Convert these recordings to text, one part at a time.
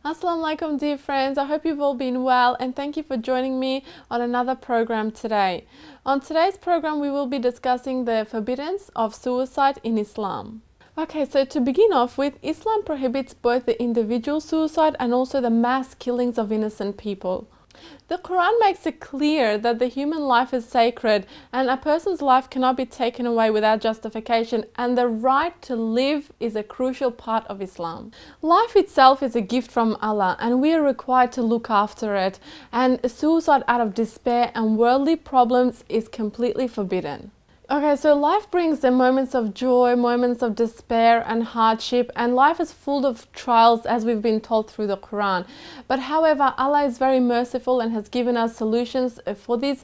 Assalamu alaikum, dear friends. I hope you've all been well and thank you for joining me on another program today. On today's program, we will be discussing the forbiddance of suicide in Islam. Okay, so to begin off with, Islam prohibits both the individual suicide and also the mass killings of innocent people. The Quran makes it clear that the human life is sacred and a person's life cannot be taken away without justification, and the right to live is a crucial part of Islam. Life itself is a gift from Allah and we are required to look after it, and suicide out of despair and worldly problems is completely forbidden. Okay, so life brings the moments of joy, moments of despair and hardship, and life is full of trials as we've been told through the Quran. But however, Allah is very merciful and has given us solutions for these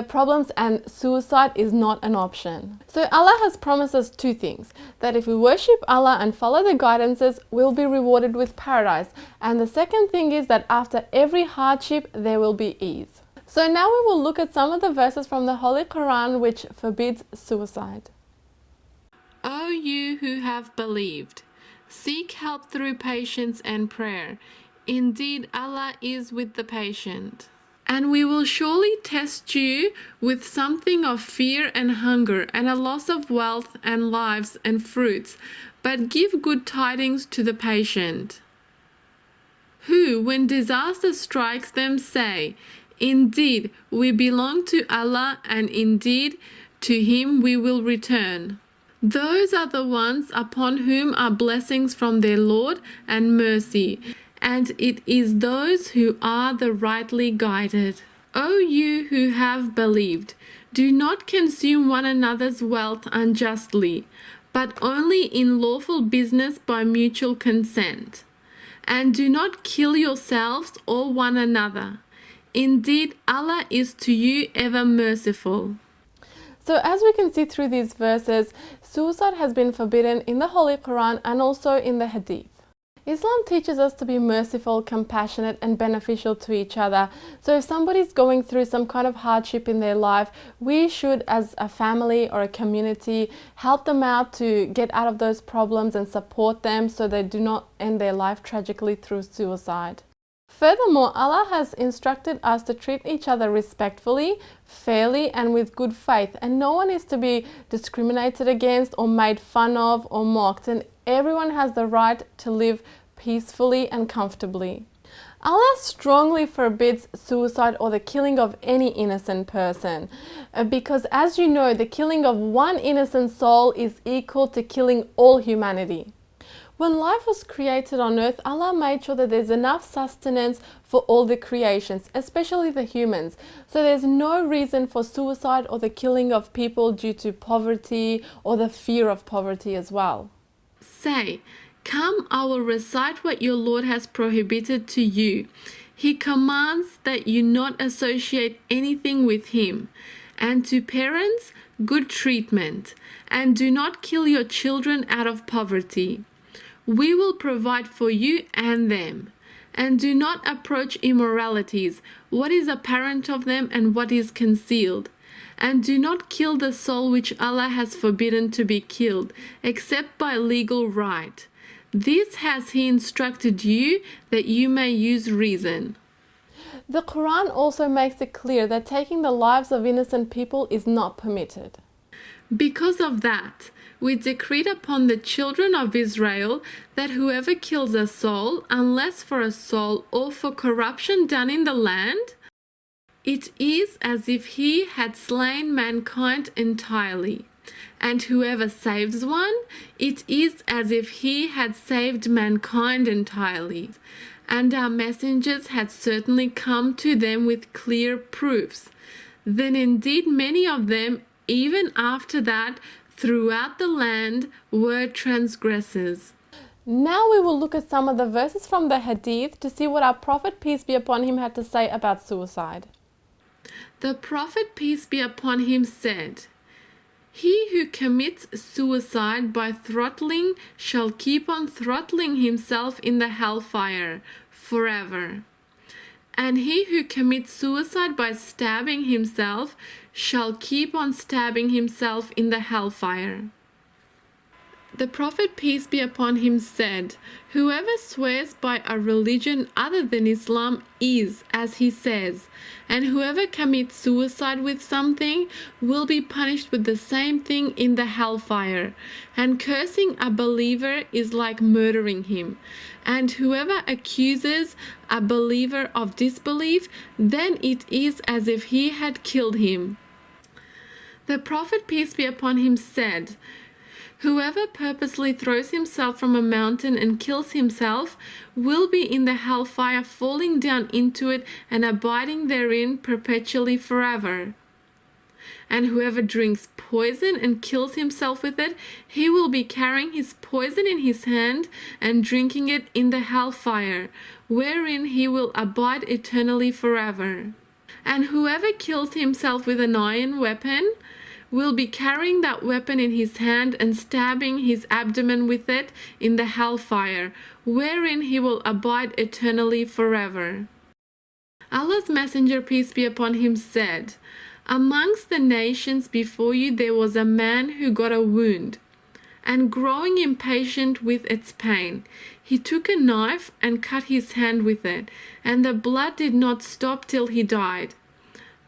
problems, and suicide is not an option. So Allah has promised us two things: that if we worship Allah and follow the guidances, we'll be rewarded with paradise. And the second thing is that after every hardship, there will be ease. So now we will look at some of the verses from the Holy Quran which forbids suicide. O you who have believed, seek help through patience and prayer. Indeed, Allah is with the patient. And we will surely test you with something of fear and hunger, and a loss of wealth and lives and fruits, but give good tidings to the patient, who, when disaster strikes them, say, Indeed, we belong to Allah, and indeed, to Him we will return. Those are the ones upon whom are blessings from their Lord and mercy, and it is those who are the rightly guided. O you who have believed, do not consume one another's wealth unjustly, but only in lawful business by mutual consent. And do not kill yourselves or one another. Indeed, Allah is to you ever merciful. So as we can see through these verses, suicide has been forbidden in the Holy Quran and also in the Hadith. Islam teaches us to be merciful, compassionate and beneficial to each other. So if somebody's going through some kind of hardship in their life, we should, as a family or a community, help them out to get out of those problems and support them so they do not end their life tragically through suicide. Furthermore, Allah has instructed us to treat each other respectfully, fairly and with good faith, and no one is to be discriminated against or made fun of or mocked, and everyone has the right to live peacefully and comfortably. Allah strongly forbids suicide or the killing of any innocent person, because as you know, the killing of one innocent soul is equal to killing all humanity. When life was created on earth, Allah made sure that there's enough sustenance for all the creations, especially the humans. So there's no reason for suicide or the killing of people due to poverty or the fear of poverty as well. Say, Come, I will recite what your Lord has prohibited to you. He commands that you not associate anything with Him, and to parents, good treatment, and do not kill your children out of poverty. We will provide for you and them. And do not approach immoralities, what is apparent of them and what is concealed. And do not kill the soul which Allah has forbidden to be killed, except by legal right. This has He instructed you, that you may use reason. The Quran also makes it clear that taking the lives of innocent people is not permitted. Because of that, we decreed upon the children of Israel that whoever kills a soul, unless for a soul or for corruption done in the land, it is as if he had slain mankind entirely. And whoever saves one, it is as if he had saved mankind entirely. And our messengers had certainly come to them with clear proofs. Then indeed many of them, even after that, throughout the land were transgressors. Now we will look at some of the verses from the Hadith to see what our Prophet, peace be upon him, had to say about suicide. The Prophet, peace be upon him, said, He who commits suicide by throttling shall keep on throttling himself in the hellfire forever. And he who commits suicide by stabbing himself shall keep on stabbing himself in the hellfire. The Prophet, peace be upon him, said, "Whoever swears by a religion other than Islam is, as he says, and whoever commits suicide with something will be punished with the same thing in the hellfire. And cursing a believer is like murdering him. And whoever accuses a believer of disbelief, then it is as if he had killed him." The Prophet, peace be upon him, said, "Whoever purposely throws himself from a mountain and kills himself will be in the hellfire, falling down into it and abiding therein perpetually forever. And whoever drinks poison and kills himself with it, he will be carrying his poison in his hand and drinking it in the hellfire, wherein he will abide eternally forever. And whoever kills himself with an iron weapon will be carrying that weapon in his hand and stabbing his abdomen with it in the hellfire, wherein he will abide eternally forever." Allah's Messenger, peace be upon him, said, "Amongst the nations before you there was a man who got a wound, and growing impatient with its pain, he took a knife and cut his hand with it, and the blood did not stop till he died.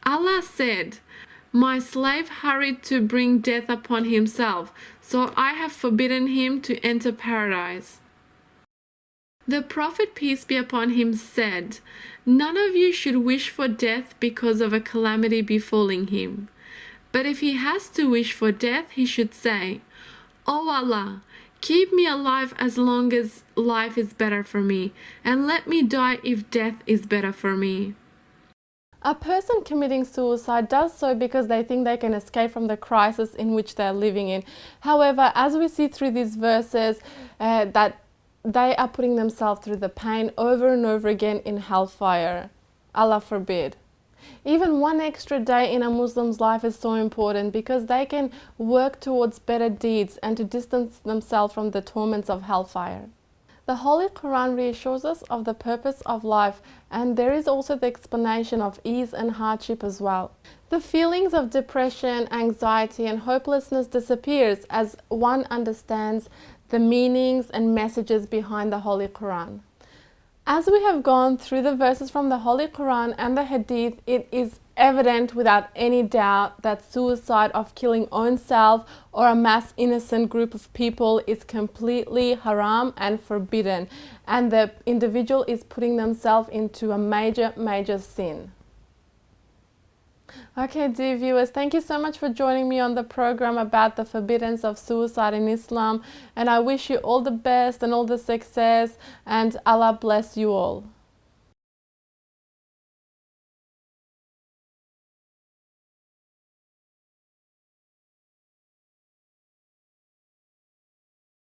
Allah said, 'My slave hurried to bring death upon himself, so I have forbidden him to enter paradise.'" The Prophet, peace be upon him, said, "None of you should wish for death because of a calamity befalling him. But if he has to wish for death, he should say, 'O Allah, keep me alive as long as life is better for me, and let me die if death is better for me.'" A person committing suicide does so because they think they can escape from the crisis in which they're living in. However, as we see through these verses, that they are putting themselves through the pain over and over again in hellfire. Allah forbid. Even one extra day in a Muslim's life is so important because they can work towards better deeds and to distance themselves from the torments of hellfire. The Holy Quran reassures us of the purpose of life, and there is also the explanation of ease and hardship as well. The feelings of depression, anxiety, and hopelessness disappears as one understands the meanings and messages behind the Holy Quran. As we have gone through the verses from the Holy Quran and the Hadith, it is evident without any doubt that suicide of killing own self or a mass innocent group of people is completely haram and forbidden, and the individual is putting themselves into a major sin. Okay, dear viewers, thank you so much for joining me on the program about the forbiddance of suicide in Islam, and I wish you all the best and all the success, and Allah bless you all.